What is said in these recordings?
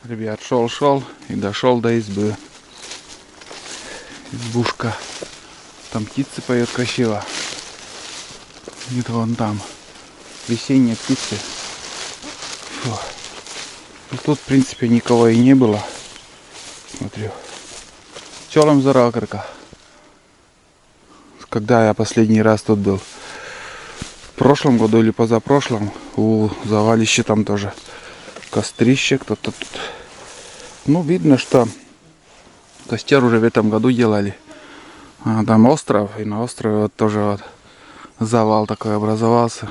Ребят, шел и дошел до избы. Избушка. Там птицы поют красиво. Где-то вон там. Весенние птицы. Фу. Ну, тут, в принципе, никого и не было. Смотрю. Пчелам заракарка. Когда я последний раз тут был? В прошлом году или позапрошлом. У завалища там тоже кострище. Кто-то тут. Ну, видно, что костер уже в этом году делали. Там остров. И на острове вот тоже вот завал такой образовался.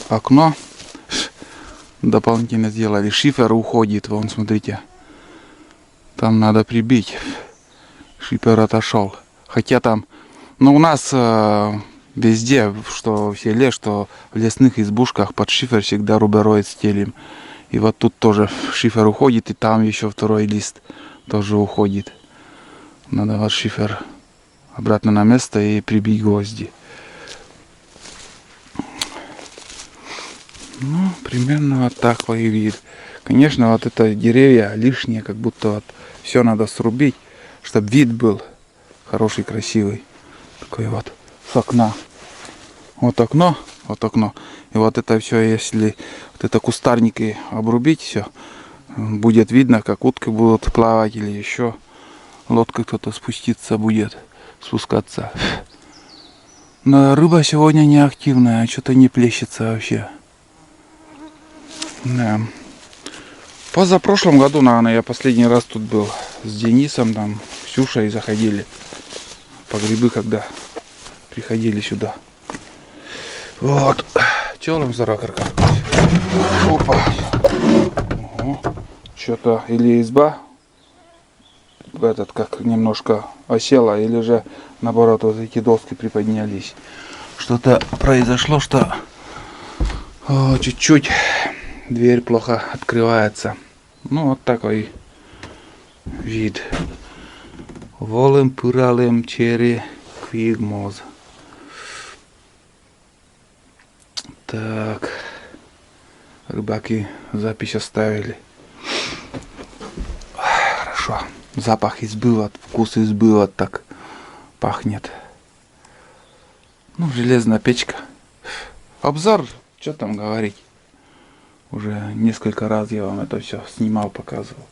Окно дополнительно сделали. Шифер уходит. Вон, смотрите. Там надо прибить. Шифер отошел. Хотя там, ну, у нас везде, что в селе, что в лесных избушках под шифер всегда рубероид стелим. И вот тут тоже шифер уходит, и там еще второй лист тоже уходит. Надо вот шифер обратно на место и прибить гвозди. Ну, примерно вот такой вид. Конечно, вот это деревья лишние, как будто вот все надо срубить, чтобы вид был хороший, красивый. Такой вот с окна. Вот окно, вот окно. И вот это все, если вот это кустарники обрубить, все, будет видно, как утки будут плавать или еще лодкой кто-то спуститься будет, спускаться. Но рыба сегодня не активная, что-то не плещется вообще. Да. Позапрошлом году, наверное, я последний раз тут был с Денисом, там, Ксюшей заходили по грибы, когда приходили сюда. Вот. Челом заракарка. Опа. Что-то или изба этот как немножко осела, или же наоборот вот эти доски приподнялись. Что-то произошло, что чуть-чуть дверь плохо открывается. Ну, вот такой вид. Волем пыралем черри квигмоз. Так. Рыбаки запись оставили. Хорошо. Запах избы, вот, вкус избы вот так пахнет. Ну, железная печка. Обзор, что там говорить. Уже несколько раз я вам это все снимал, показывал.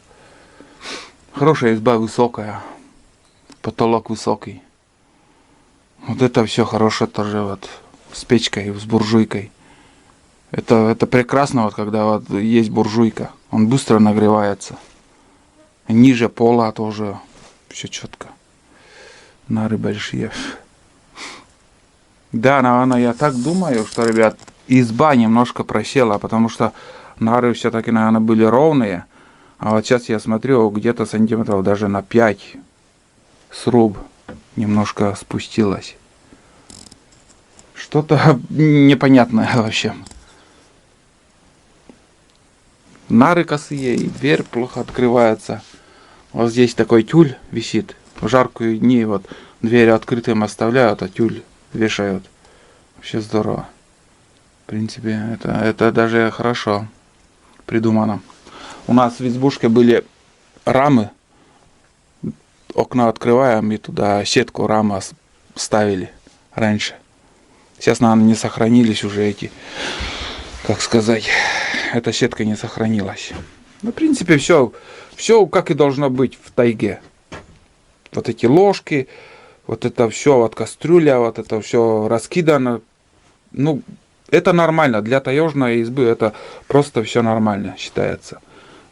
Хорошая изба, высокая. Потолок высокий. Вот это все хорошее тоже вот с печкой, с буржуйкой. Это прекрасно, вот когда вот есть буржуйка. Он быстро нагревается. Ниже пола тоже все четко. Нары большие. Да, наверное, я так думаю, что, ребят, изба немножко просела, потому что нары все-таки, наверное, были ровные. А вот сейчас я смотрю, где-то сантиметров даже на 5 сруб немножко спустилась. Что-то непонятное вообще. Нары косые, и дверь плохо открывается. Вот здесь такой тюль висит. В жаркие дни вот дверь открытым оставляют, а тюль вешают. Вообще здорово. В принципе, это даже хорошо придумано. У нас в избушке были рамы. Окна открываем и туда сетку рамы ставили раньше. Сейчас, наверное, не сохранились уже эти, как сказать, эта сетка не сохранилась. Ну, в принципе, все как и должно быть в тайге. Вот эти ложки, вот это все, вот кастрюля, вот это все раскидано. Ну, это нормально. Для таежной избы это просто все нормально считается.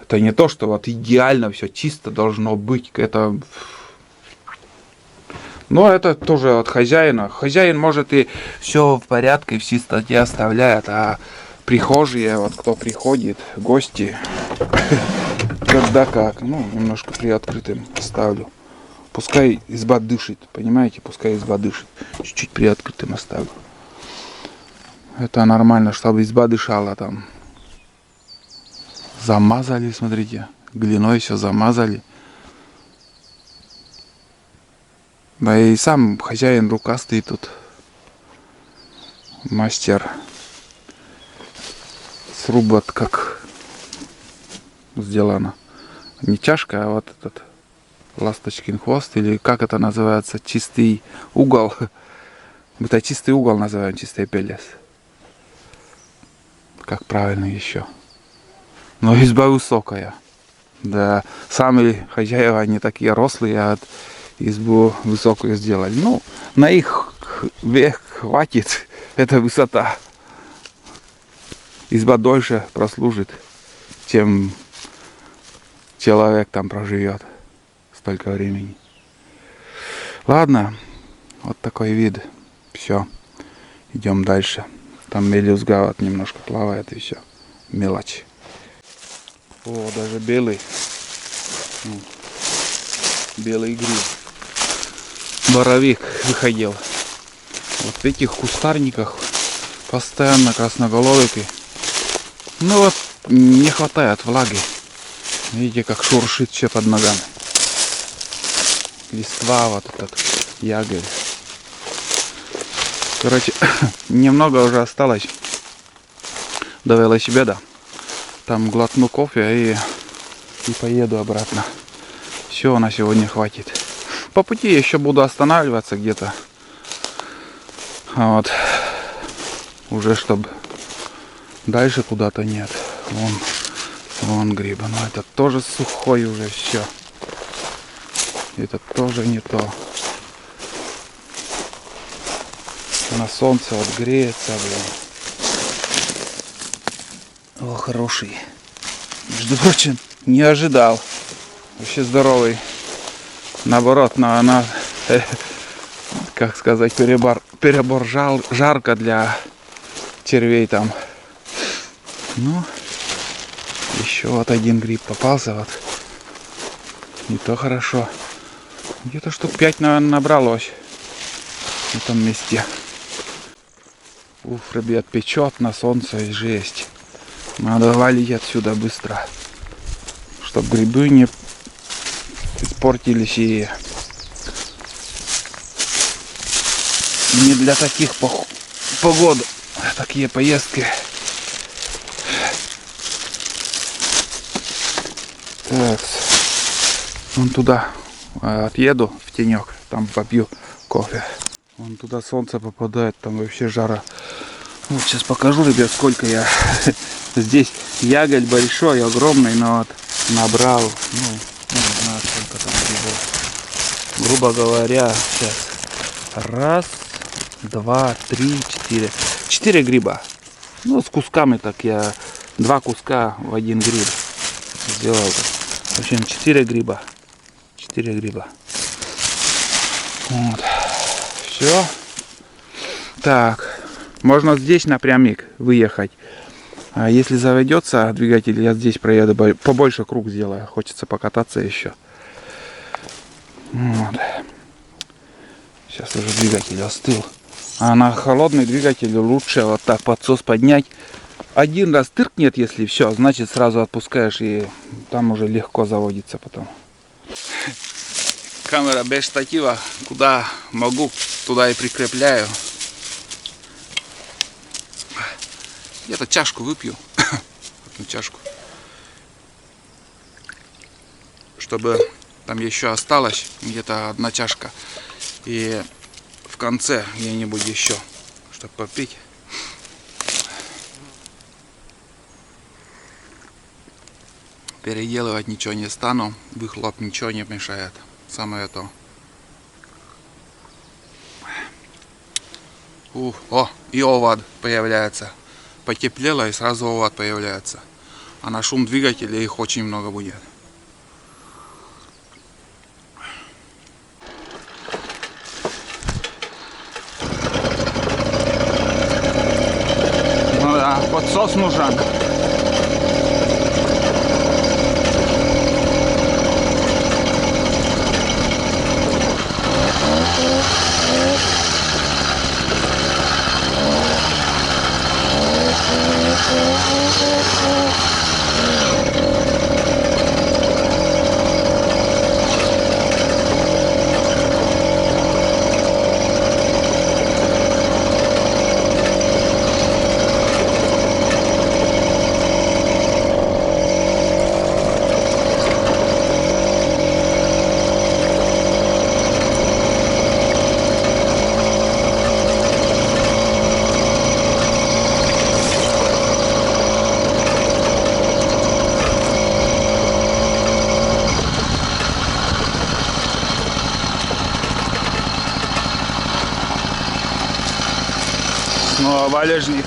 Это не то, что вот идеально все чисто должно быть. Это... Но это тоже от хозяина. Хозяин может и все в порядке, в чистоте оставляет, а прихожие, вот кто приходит, гости, когда как, ну, немножко приоткрытым ставлю. Пускай изба дышит, понимаете, пускай изба дышит. Чуть-чуть приоткрытым оставлю. Это нормально, чтобы изба дышала там. Замазали, смотрите, глиной все замазали. Да и сам хозяин рукастый тут. Мастер. сруб вот как сделано. Не чашка, а вот этот ласточкин хвост, или как это называется, чистый угол. Это чистый угол называем, чистый пелес. Как правильно еще. Но изба высокая. Да, сами хозяева не такие рослые, а избу высокую сделали. Ну, на их век хватит эта высота. Изба дольше прослужит, чем человек там проживет столько времени. Ладно, вот такой вид. Все, идем дальше. Там мелюзга вот немножко плавает и все. Мелочь. О, даже белый. Белый гриб. Боровик выходил. Вот в этих кустарниках постоянно красноголовики. Ну вот не хватает влаги. Видите, как шуршит все под ногами. Листва вот этот ягель. Короче, немного уже осталось до велосипеда. Там глотну кофе и поеду обратно. Все, на сегодня хватит. По пути я еще буду останавливаться где-то. Вот. Уже чтобы дальше куда-то нет. Вон гриб. Но это тоже сухой уже все. Это тоже не то. На солнце вот греется, блин. О, хороший. Между прочим, не ожидал. Вообще здоровый. Наоборот, как сказать, перебор жарко для червей там. Ну, еще вот один гриб попался. Вот. И то хорошо. Где-то штук 5, наверное, набралось в этом месте. Уф, ребят, печет на солнце и жесть. Надо валить отсюда быстро, чтобы грибы не испортились и не для таких погод, такие поездки. Так, вон туда отъеду в тенек, там попью кофе. Вон туда солнце попадает, там вообще жара. Вот сейчас покажу, ребят, сколько я здесь ягель большой, огромный, но вот набрал, ну не знаю, сколько там грибов. Грубо говоря, сейчас. Раз, два, три, четыре. 4 гриба. Ну, с кусками так я 2 куска в один гриб сделал. В общем, 4 гриба. 4 гриба. Вот. Все. Так. Можно здесь напрямик выехать. А если заведется двигатель, я здесь проеду, побольше круг сделаю. Хочется покататься еще. Вот. Сейчас уже двигатель остыл. А на холодный двигатель лучше вот так подсос поднять. Один раз тыркнет, если все, значит сразу отпускаешь, и там уже легко заводится потом. Камера без штатива. Куда могу, туда и прикрепляю. Где-то чашку выпью. Одну чашку. Чтобы там еще осталось где-то одна чашка. И в конце где-нибудь еще, чтобы попить. Переделывать ничего не стану. Выхлоп ничего не мешает. Самое то. О, и овад появляется. Потеплело и сразу овад появляется. А на шум двигателя их очень много будет. Ну да, подсос нужен. О, валежник.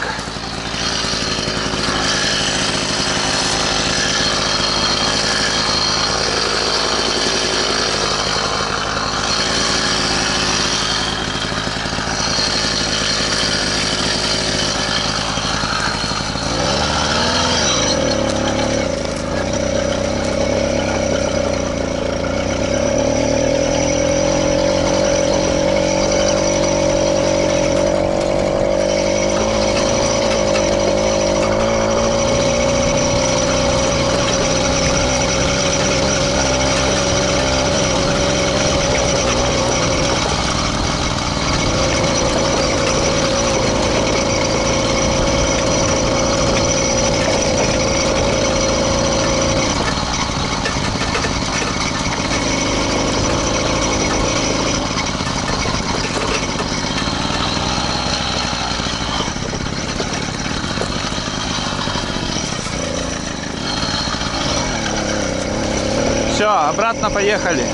Все, обратно поехали.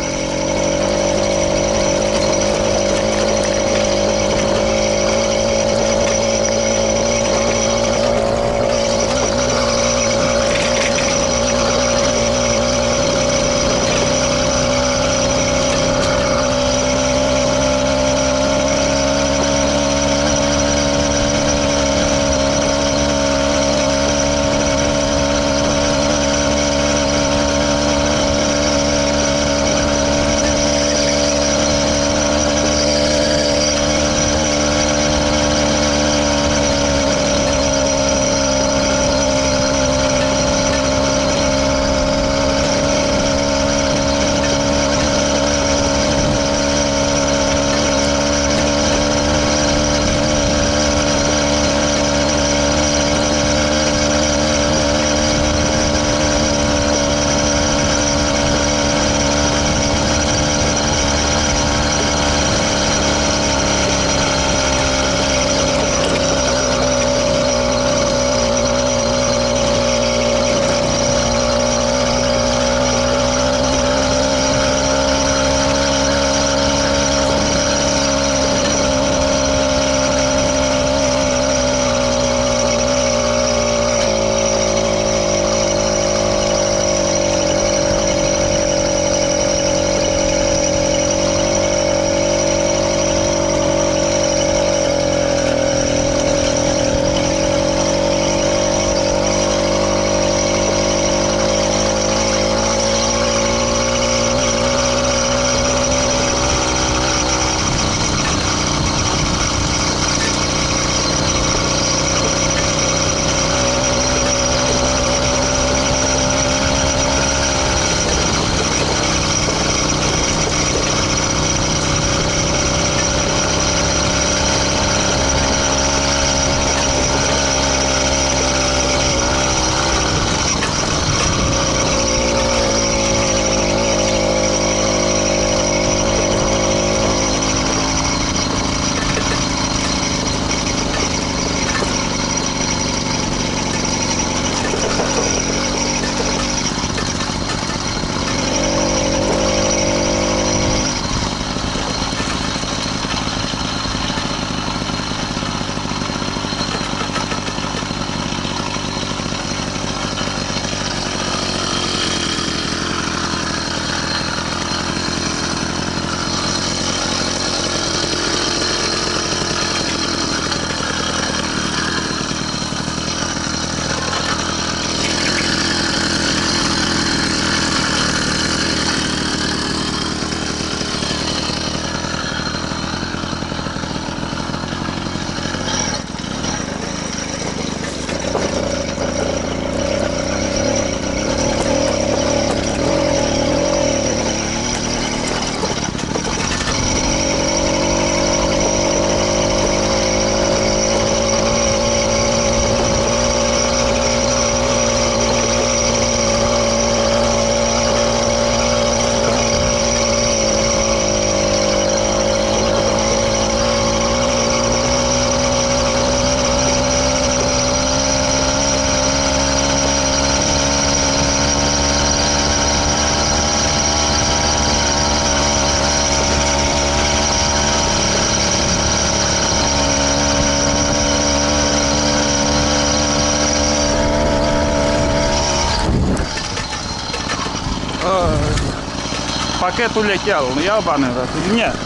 Пакет улетел, ну ебаный раз или нет?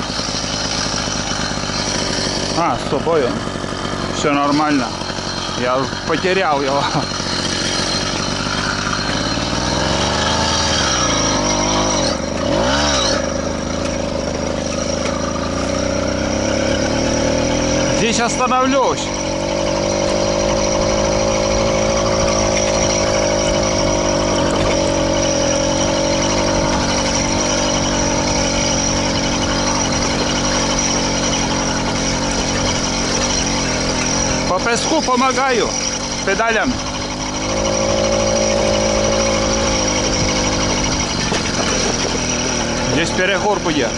А, с собой он. Все нормально. Я потерял его. Здесь остановлюсь. По песку помогаю педалями. Здесь перегор будет.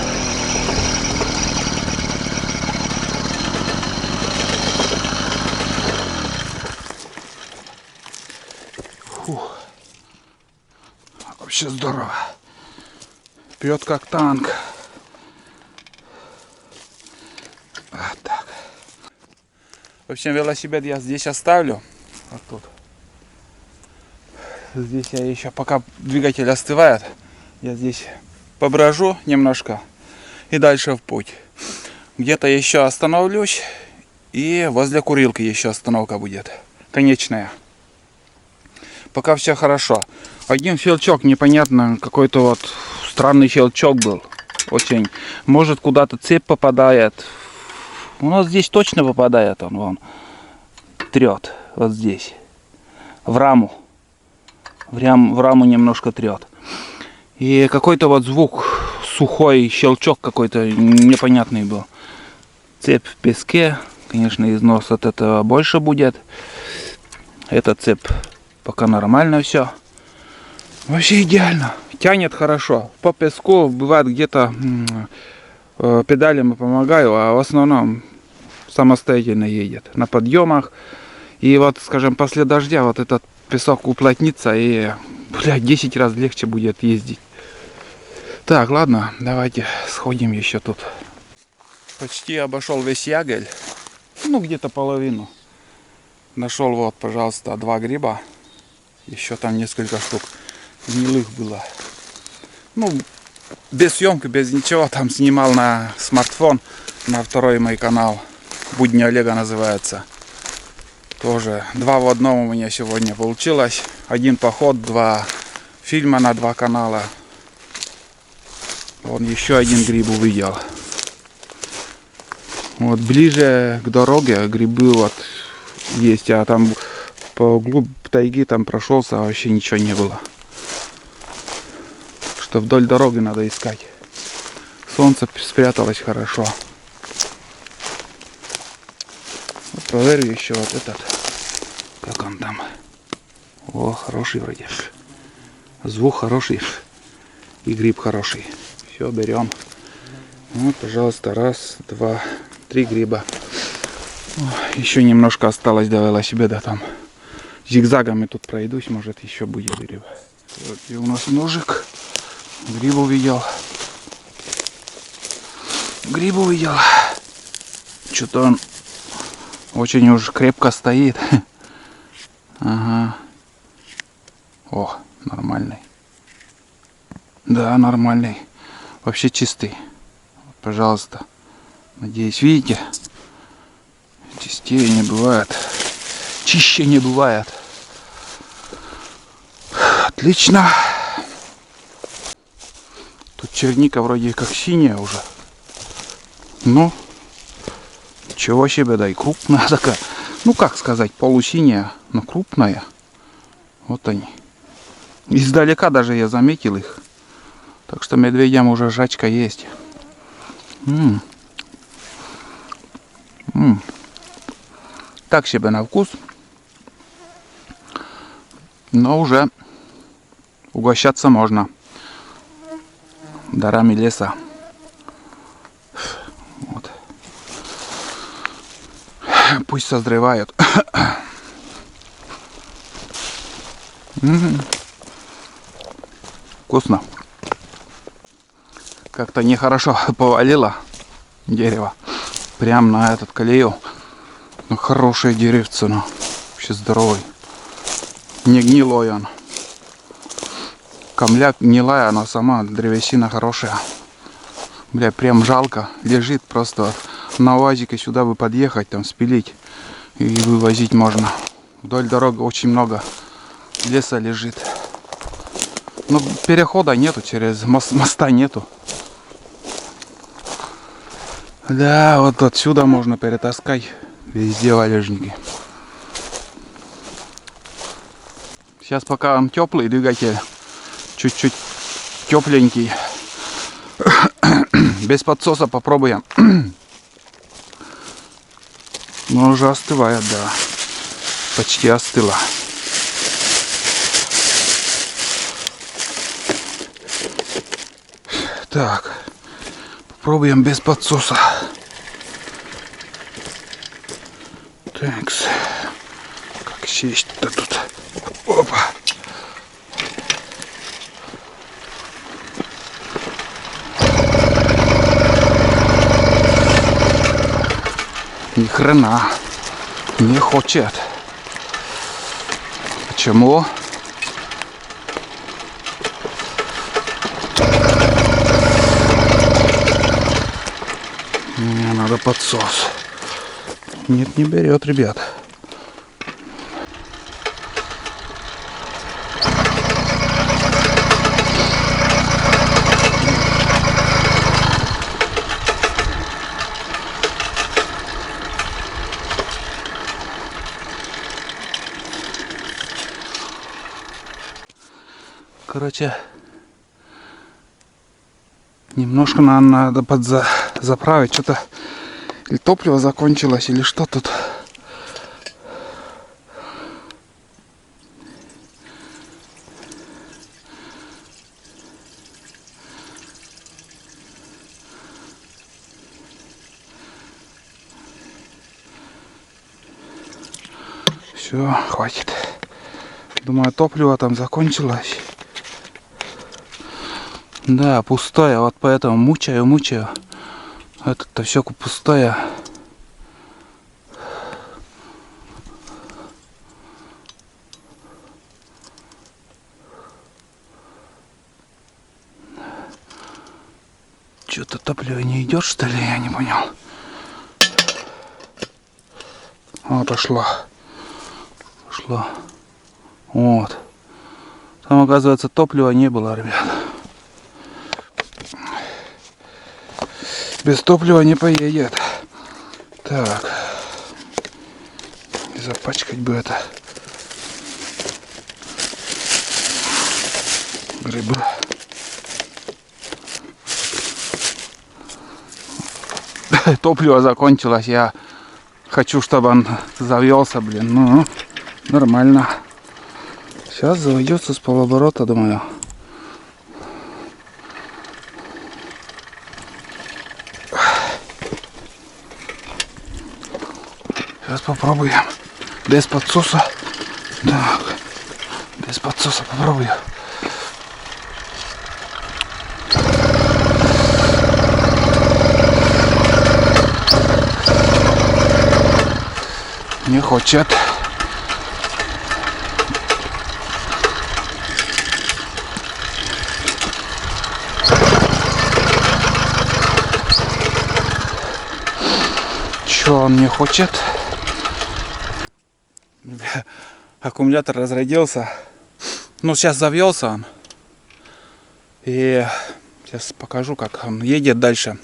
Фух. Вообще здорово. Пьет как танк. Вот так. В общем, велосипед я здесь оставлю. Вот тут. Здесь я еще, пока двигатель остывает, я здесь поброжу немножко и дальше в путь. Где-то еще остановлюсь, и возле курилки еще остановка будет. Конечная. Пока все хорошо. Один щелчок непонятно, какой-то вот странный щелчок был. Очень. Может, куда-то цепь попадает. У нас здесь точно попадает он, вон. Трет. Вот здесь. В раму. В раму немножко трет. И какой-то вот звук, сухой щелчок какой-то непонятный был. Цепь в песке. Конечно, износ от этого больше будет. Эта цепь пока нормально все. Вообще идеально. Тянет хорошо. По песку бывает где-то педалями помогаю, а в основном самостоятельно едет. На подъемах. И вот, скажем, после дождя вот этот песок уплотнится и, блядь, 10 раз легче будет ездить. Так, ладно, давайте сходим еще тут. Почти обошел весь Ягель. Ну, где-то половину. Нашел вот, пожалуйста, 2 гриба. Еще там несколько штук гнилых было. Ну, без съемки, без ничего. Там снимал на смартфон, на второй мой канал. Будни Олега называется. Тоже 2 в 1 у меня сегодня получилось. 1 поход, 2 фильма на 2 канала. Вон еще 1 гриб увидел. Вот ближе к дороге грибы вот есть, а там по глубь тайги там прошелся, а вообще ничего не было. Что вдоль дороги надо искать. Солнце спряталось хорошо. Вот проверю еще вот этот. Как он там? О, хороший вроде. Звук хороший. И гриб хороший. Все, берем. Вот, пожалуйста, 1, 2, 3 гриба. О, еще немножко осталось до велосипеда там. Зигзагами тут пройдусь, может еще будет гриб. Вот где у нас ножик. Гриб увидел. Гриб увидел. Что-то он очень уж крепко стоит. Ага. О, нормальный. Да, нормальный. Вообще чистый. Вот, пожалуйста. Надеюсь, видите? Чистее не бывает. Чище не бывает. Отлично. Тут черника вроде как синяя уже. Ну, чего себе, да и крупная такая. Ну, как сказать, полусиняя, но крупная. Вот они. Издалека даже я заметил их. Так что медведям уже жачка есть. Так себе на вкус. Но уже угощаться можно дарами леса. Вот. Пусть созревают. Вкусно. Как-то нехорошо повалило дерево. Прям на этот колею. Ну, хорошее деревце, ну. Вообще здоровый. Не гнилой он. Камля гнилая, она сама, древесина хорошая. Бля, прям жалко. Лежит просто. На УАЗике сюда бы подъехать, там спилить и вывозить можно. Вдоль дороги очень много леса лежит. Но перехода нету, через моста нету. Да, вот отсюда можно перетаскать везде валежники. Сейчас пока он теплый двигатель, чуть-чуть тепленький. Без подсоса попробуем. Но уже остывает, да. Почти остыло. Так. Попробуем без подсоса. Такс. Как сесть-то тут? Опа. Ни хрена не хочет. Почему? Мне надо подсос. Нет, не берет, ребят. Короче, немножко надо подзаправить. Что-то или топливо закончилось, или что тут. Все, хватит. Думаю, топливо там закончилось. Да, пустое, вот поэтому мучаю. Это-то все пустое. Что-то топливо не идет, что ли, я не понял. О, пошло. Вот. Там, оказывается, топлива не было, ребят. Без топлива не поедет. Так. Запачкать бы это. Грибы. Топливо закончилось. Я хочу, чтобы он завелся, блин. Ну, нормально. Сейчас заведется с полоборота, думаю. Сейчас попробуем. Без подсоса. Так. Без подсоса попробую. Не хочет. Чё он не хочет? Аккумулятор разрядился. Ну, сейчас завелся он. И сейчас покажу, как он едет дальше.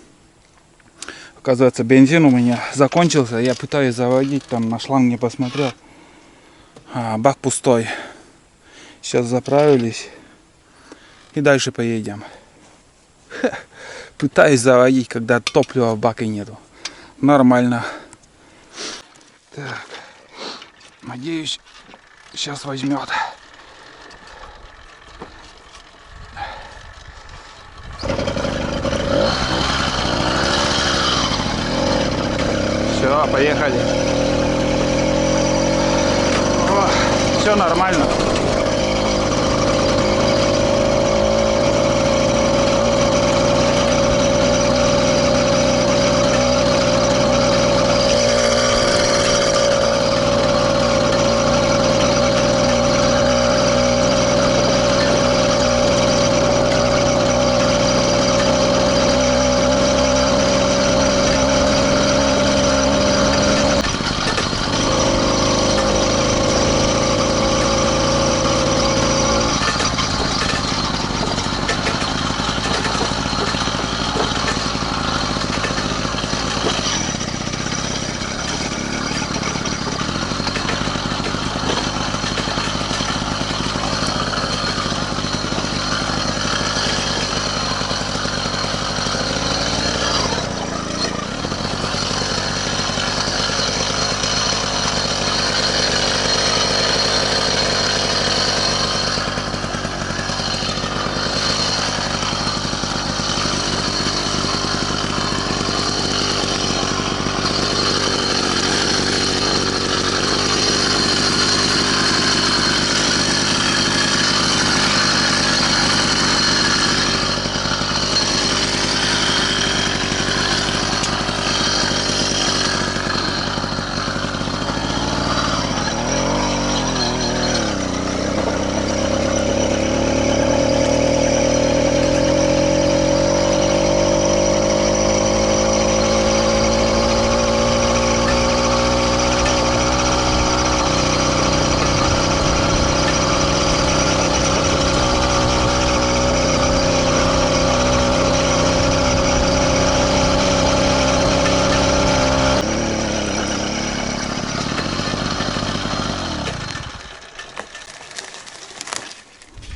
Оказывается, бензин у меня закончился. Я пытаюсь заводить, там на шланг не посмотрел. Бак пустой. Сейчас заправились. И дальше поедем. Пытаюсь заводить, когда топлива в баке нету. Нормально. Так. Надеюсь, сейчас возьмет. Все, поехали. Все нормально.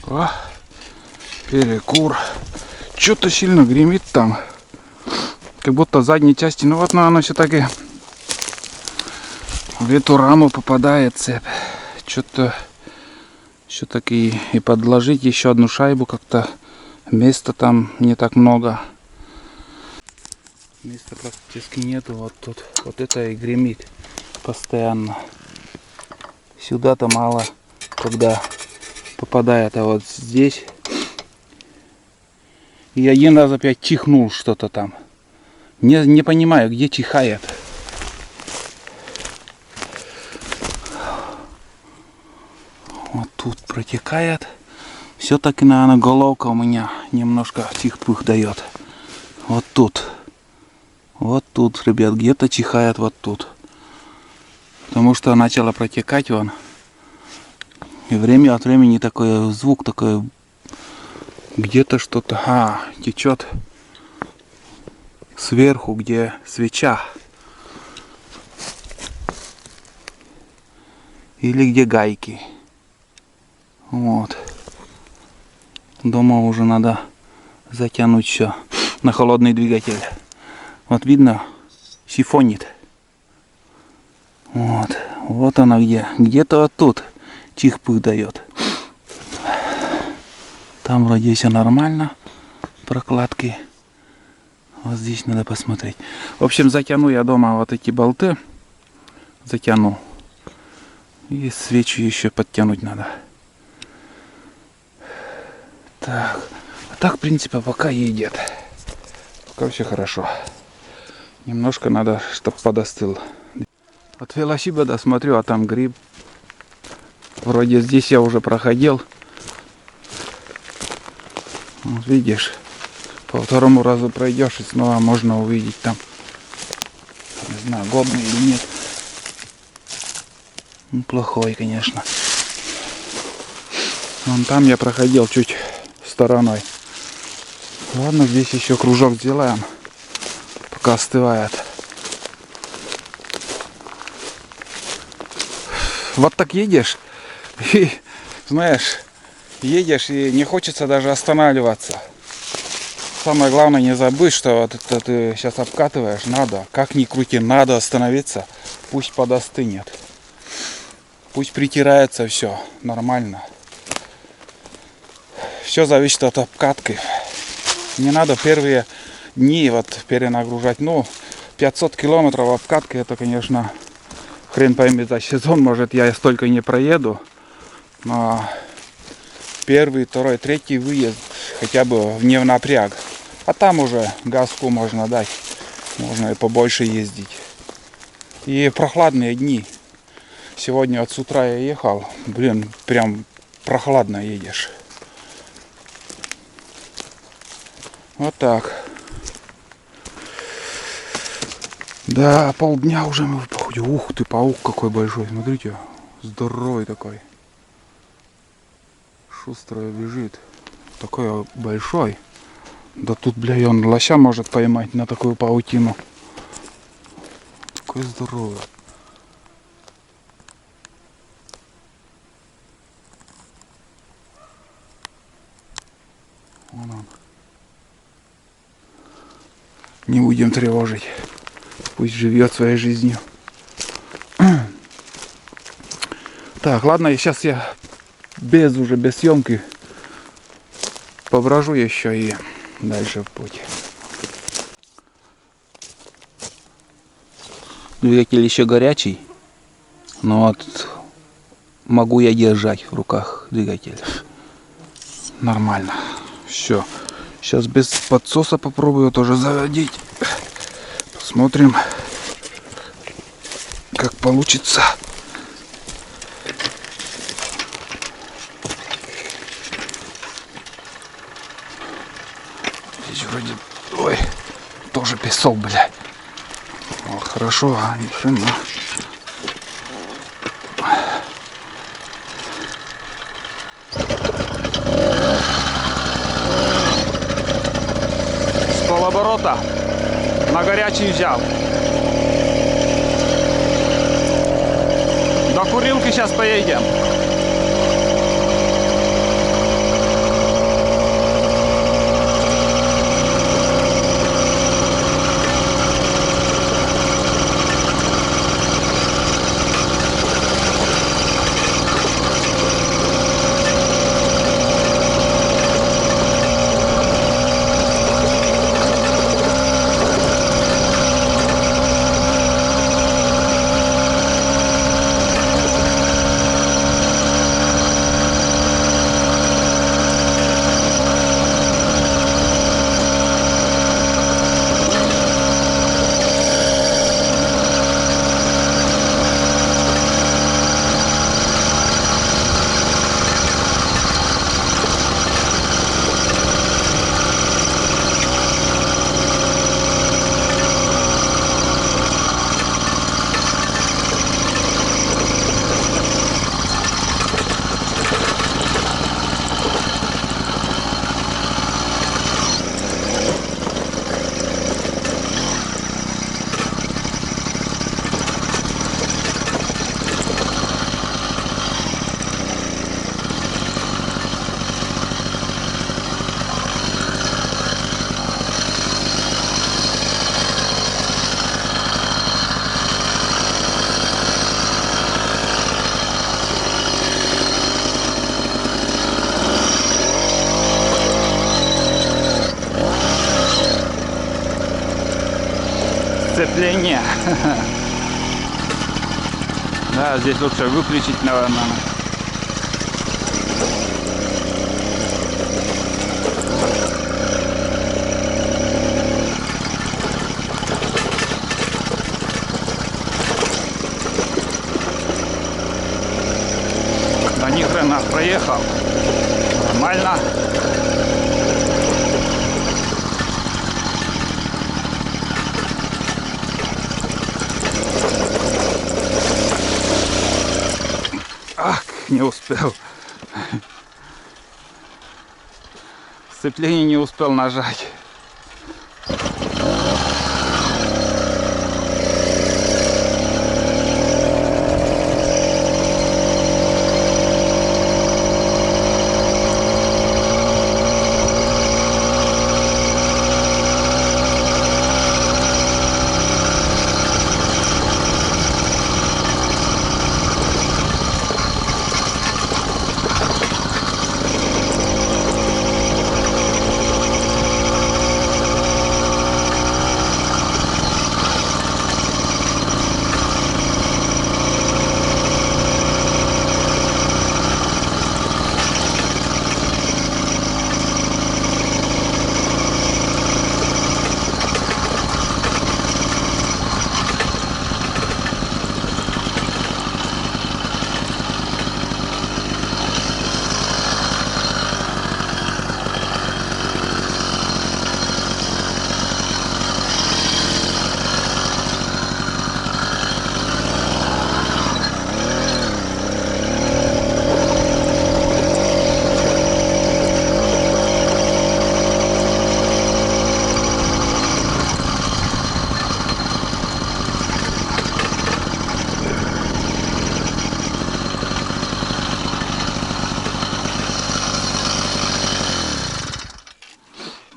О, перекур. Что-то сильно гремит там. Как будто в задней части. Ну вот, но оно все-таки в эту раму попадает цепь. Что-то все-таки и подложить еще одну шайбу как-то. Места там не так много. Места практически нету. Вот тут. Вот это и гремит постоянно. Сюда-то мало когда попадает. А вот здесь. И один раз опять чихнул что-то там. Не понимаю, где чихает. Вот тут протекает. Все-таки, наверное, головка у меня немножко чих-пых дает. Вот тут. Вот тут, ребят, где-то чихает вот тут. Потому что начало протекать вон. И время от времени такой звук, такой где-то что-то течет сверху, где свеча. Или где гайки. Вот. Дома уже надо затянуть все на холодный двигатель. Вот видно, сифонит. Вот. Вот она где. Где-то вот тут чих-пых дает. Там вроде все нормально. Прокладки. Вот здесь надо посмотреть. В общем, затяну я дома вот эти болты. Затяну. И свечи еще подтянуть надо. Так. А так, в принципе, пока едет. Пока все хорошо. Немножко надо, чтобы подостыл. От велосипеда смотрю, а там гриб. Вроде здесь я уже проходил. Вот видишь. По второму разу пройдешь, и снова можно увидеть там. Не знаю, годный или нет. Ну, плохой, конечно. Вон там я проходил чуть стороной. Ладно, здесь еще кружок сделаем, пока остывает. Вот так едешь, и, знаешь, едешь, и не хочется даже останавливаться. Самое главное не забыть, что вот это ты сейчас обкатываешь, надо, как ни крути, надо остановиться, пусть подостынет. Пусть притирается все нормально. Все зависит от обкатки. Не надо первые дни вот перенагружать. Ну, 500 километров обкатки, это, конечно, хрен пойми за сезон. Может, я столько не проеду. Но первый, второй, третий выезд хотя бы не в напряг. А там уже газку можно дать. Можно и побольше ездить. И прохладные дни. Сегодня вот с утра я ехал. Блин, прям прохладно едешь. Вот так. Да, полдня уже мы в походе. Ух ты, паук какой большой. Смотрите, здоровый такой. Шустрый бежит. Такой большой. Да тут, бля, он лося может поймать на такую паутину. Такой здоровый. Вон он. Не будем тревожить. Пусть живет своей жизнью. Так, ладно, и сейчас я без съемки поброжу еще и дальше в путь. Двигатель еще горячий, но вот могу я держать в руках двигатель. Нормально. Все. Сейчас без подсоса попробую тоже заводить. Посмотрим, как получится. Здесь вроде... Ой, тоже песок, блядь. Вот, хорошо, а ни хрена. С полоборота на горячий взял. До Курилки сейчас поедем. сцепление. Да, здесь лучше выключить, наверное. Да ни хрена проехал. Нормально. Ах, не успел. Сцепление не успел нажать.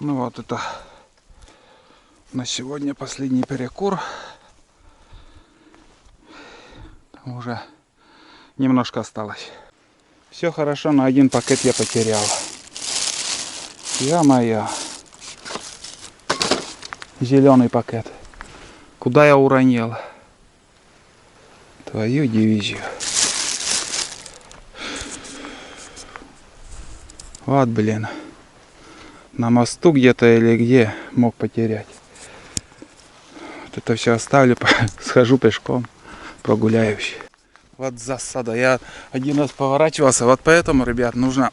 Ну вот это на сегодня последний перекур. Там уже немножко осталось. Все хорошо, но один пакет я потерял. Я-моя. Зеленый пакет. Куда я уронил? Твою дивизию. Вот, блин. На мосту где-то или где мог потерять. Вот это все оставлю, схожу пешком, прогуляюсь. Вот засада. Я один раз поворачивался. Вот поэтому, ребят, нужно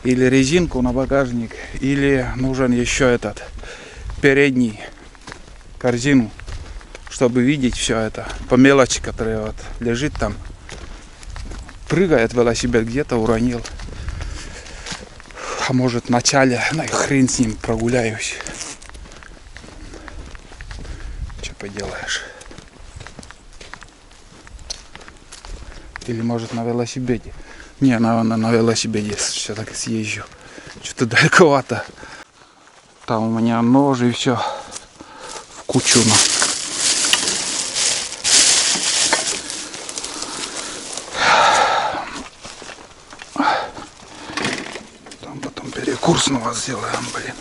или резинку на багажник, или нужен еще этот передний корзину, чтобы видеть все это по мелочи, которая вот лежит там. Прыгает велосипед, где-то уронил. А может в начале, ну и хрен с ним, прогуляюсь. Что поделаешь. Или может на велосипеде. Не, наверное, на велосипеде все-таки съезжу. Что-то далековато. Там у меня нож и все в кучу. Там потом перекур снова сделаем, блин.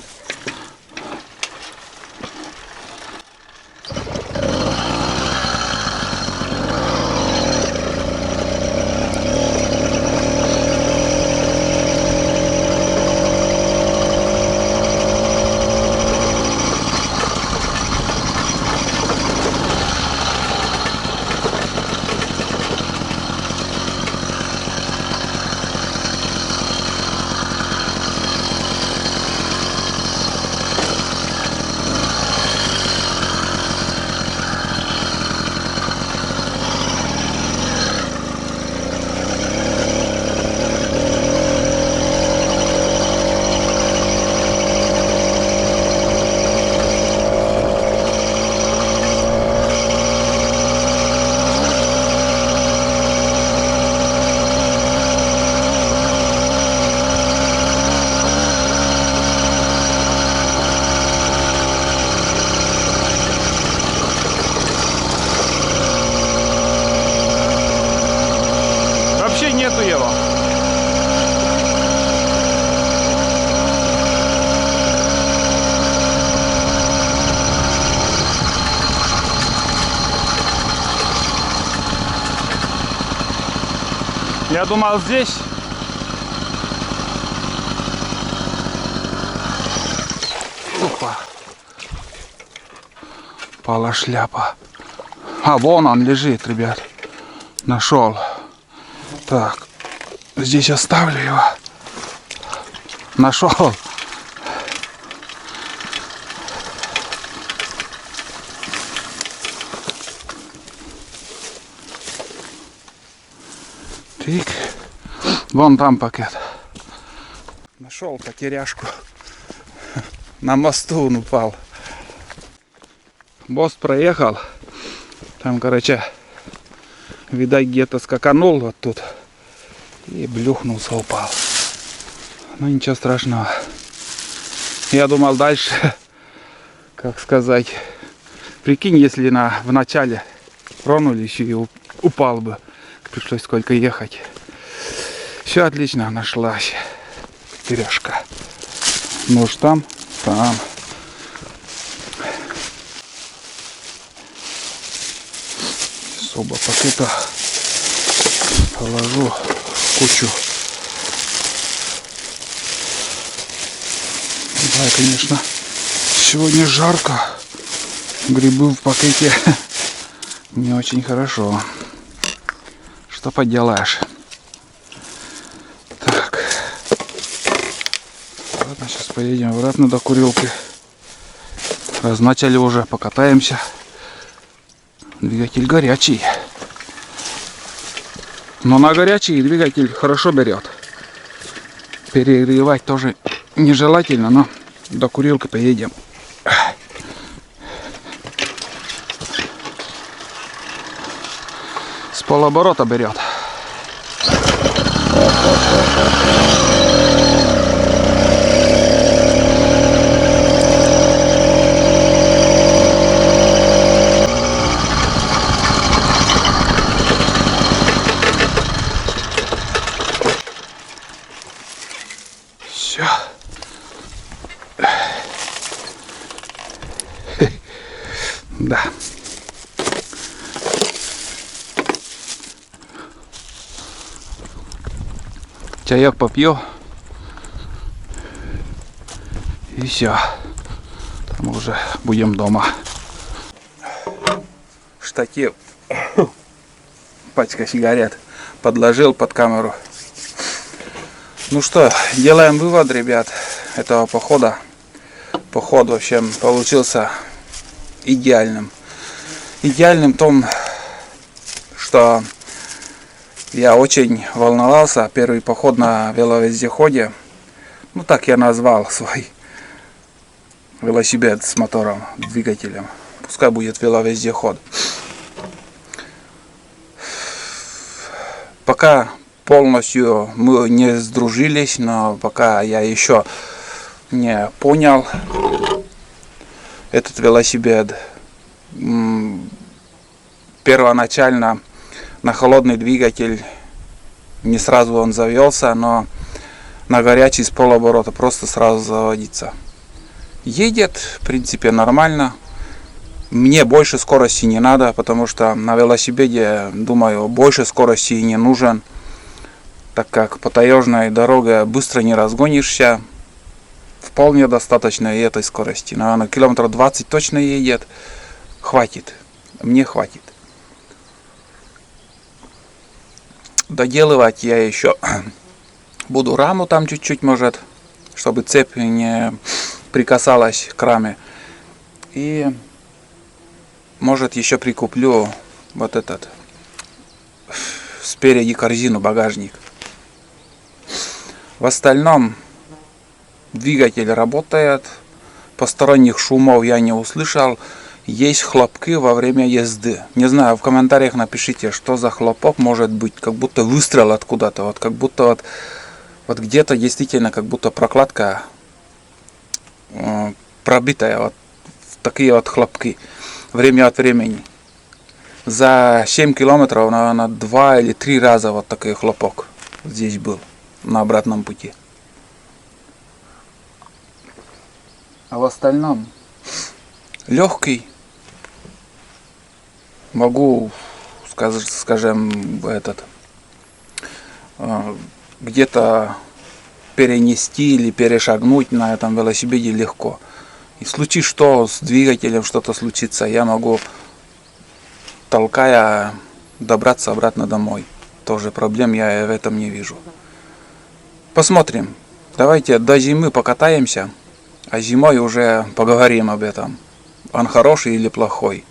Я думал здесь. Опа. Пала шляпа. А, вон он лежит, ребят. Нашел. Так. Здесь оставлю его. Нашел. Тик. Вон там пакет. Нашел потеряшку. На мосту он упал. Мост проехал. Там, короче, видать, где-то скаканул вот тут. И блюхнулся, упал. Ну ничего страшного. Я думал дальше, как сказать, прикинь, если в начале тронули еще и упал бы. Пришлось сколько ехать. Все отлично, нашлась потеряшка. Нож там. Оба пакета положу в кучу. Да, конечно, сегодня жарко. Грибы в пакете не очень хорошо. Что поделаешь? Так. Ладно, сейчас поедем обратно до курилки. Раз начали уже, покатаемся. Двигатель горячий. Но на горячий двигатель хорошо берет. Перегревать тоже нежелательно, но до курилки поедем. С полоборота берет. Все. Да. Чаек попью. И все. Там уже будем дома. Штатив. Пачка сигарет. Подложил под камеру. Ну что, делаем вывод, ребят, этого похода. Поход, в общем, получился идеальным. Идеальным в том, что я очень волновался. Первый поход на веловездеходе. Ну, так я назвал свой велосипед с мотором, двигателем. Пускай будет веловездеход. Пока полностью мы не сдружились, но пока я еще не понял этот велосипед. Первоначально на холодный двигатель не сразу он завелся, но на горячий с полоборота просто сразу заводится. Едет, в принципе, нормально. Мне больше скорости не надо, потому что на велосипеде, думаю, больше скорости и не нужен, так как по таежной дороге быстро не разгонишься. Вполне достаточно и этой скорости. Наверное, километров 20 точно едет. Хватит. Мне хватит. Доделывать я еще буду раму там чуть-чуть, может, чтобы цепь не прикасалась к раме. И может еще прикуплю вот этот спереди корзину, багажник. В остальном двигатель работает, посторонних шумов я не услышал. Есть хлопки во время езды. Не знаю, в комментариях напишите, что за хлопок может быть. Как будто выстрел откуда-то. Вот как будто вот где-то действительно как будто прокладка пробитая. Вот такие вот хлопки. Время от времени. За 7 километров, наверное, 2 или 3 раза вот такой хлопок здесь был. На обратном пути. А в остальном легкий. Могу, скажем, где-то перенести или перешагнуть на этом велосипеде легко. И в случае что с двигателем что-то случится, я могу, толкая, добраться обратно домой. Тоже проблем я в этом не вижу. Посмотрим. Давайте до зимы покатаемся, а зимой уже поговорим об этом. Он хороший или плохой.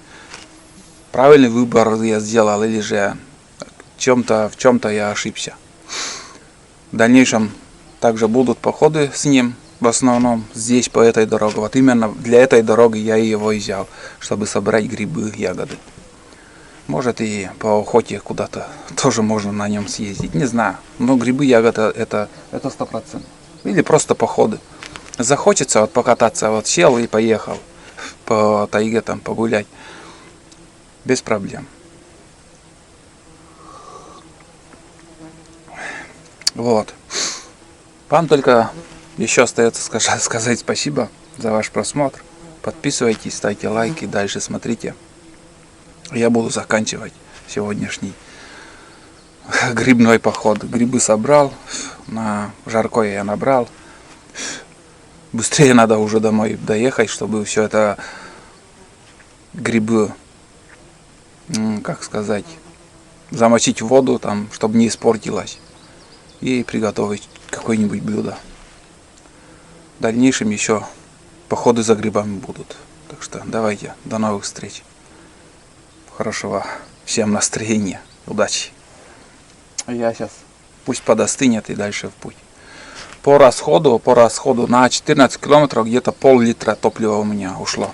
Правильный выбор я сделал или же в чем-то я ошибся. В дальнейшем также будут походы с ним, в основном здесь по этой дороге. Вот именно для этой дороги я его и взял, чтобы собрать грибы, ягоды. Может и по охоте куда-то тоже можно на нем съездить, не знаю. Но грибы, ягоды это 100%. Или просто походы. Захочется вот покататься, вот сел и поехал по тайге там погулять. Без проблем. Вот. Вам только еще остается сказать спасибо за ваш просмотр. Подписывайтесь, ставьте лайки, дальше смотрите. Я буду заканчивать сегодняшний грибной поход. Грибы собрал, на жаркое я набрал. Быстрее надо уже домой доехать, чтобы все это грибы, как сказать, замочить в воду, там, чтобы не испортилось. И приготовить какое-нибудь блюдо. В дальнейшем еще походы за грибами будут. Так что давайте, до новых встреч. Хорошего всем настроения. Удачи. Я сейчас пусть подостынет и дальше в путь. По расходу на 14 километров где-то пол-литра топлива у меня ушло.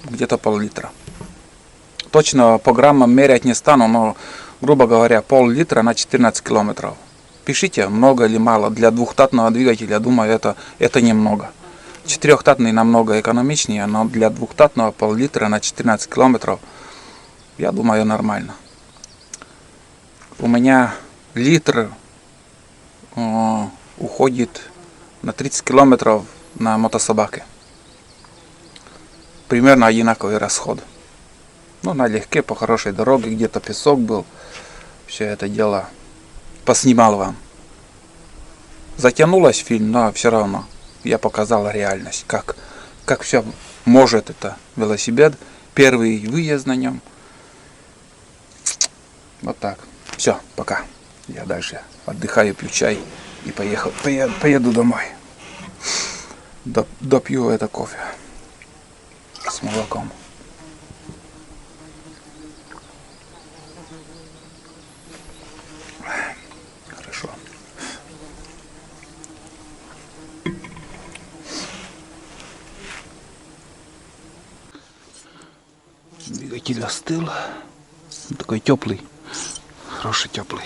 Где-то пол-литра. Точно по граммам мерять не стану, но, грубо говоря, пол-литра на 14 километров. Пишите, много или мало. Для двухтактного двигателя, думаю, это немного. Четырехтактный намного экономичнее, но для двухтактного пол-литра на 14 километров, я думаю, нормально. У меня литр уходит на 30 километров на мотособаке. Примерно одинаковый расход. Ну, налегке, по хорошей дороге, где-то песок был. Все это дело поснимал вам. Затянулось фильм, но все равно я показал реальность, как все может это велосипед, первый выезд на нем. Вот так. Все, пока. Я дальше отдыхаю, пью чай и поеду домой. Допью это кофе с молоком. Хорошо. Двигатель остыл. Такой теплый. Хороший теплый.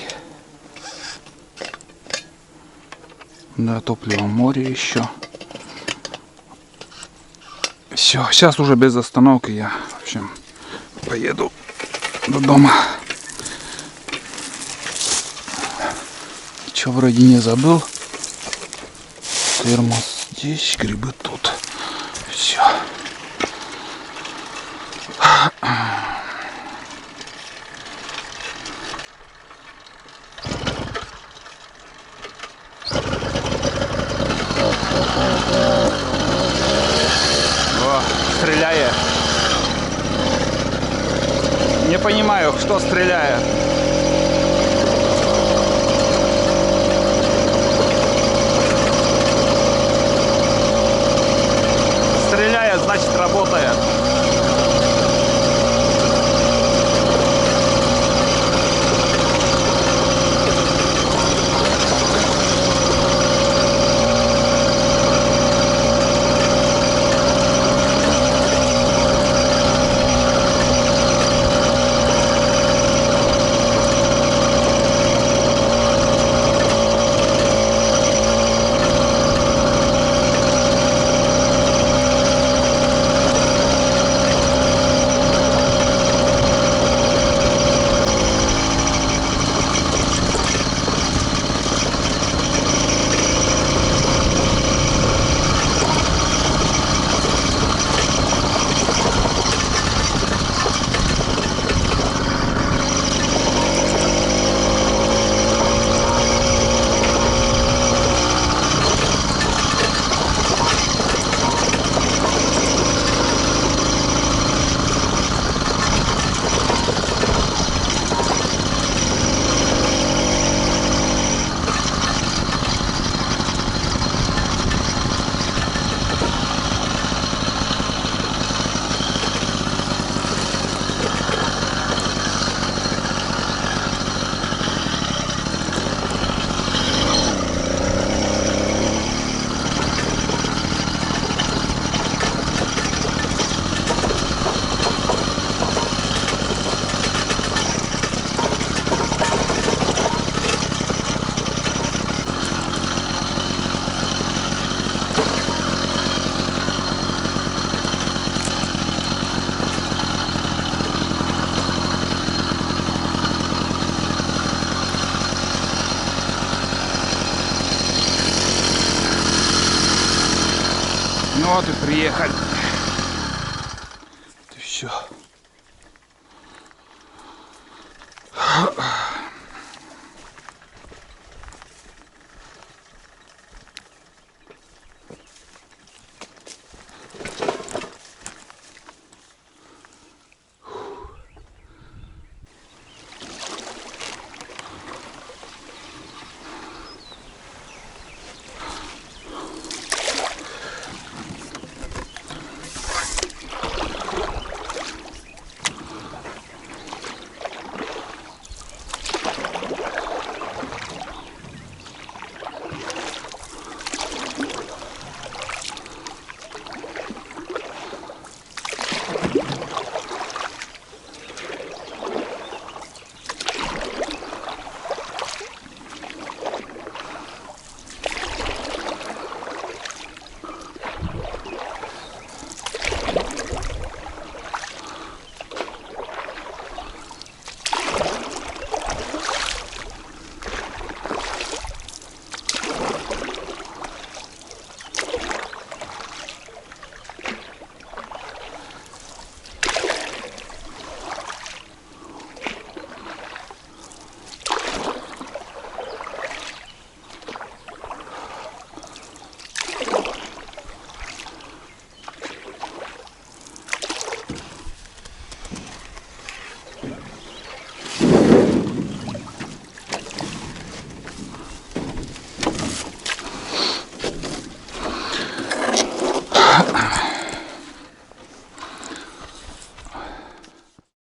Да, топливо море еще. Все, сейчас уже без остановки я, в общем, поеду до дома. Че вроде не забыл. Термос здесь, грибы тут. Все. Стреляет. Не понимаю, что стреляет. Стреляет, значит, работает. Ну вот и приехали. И все.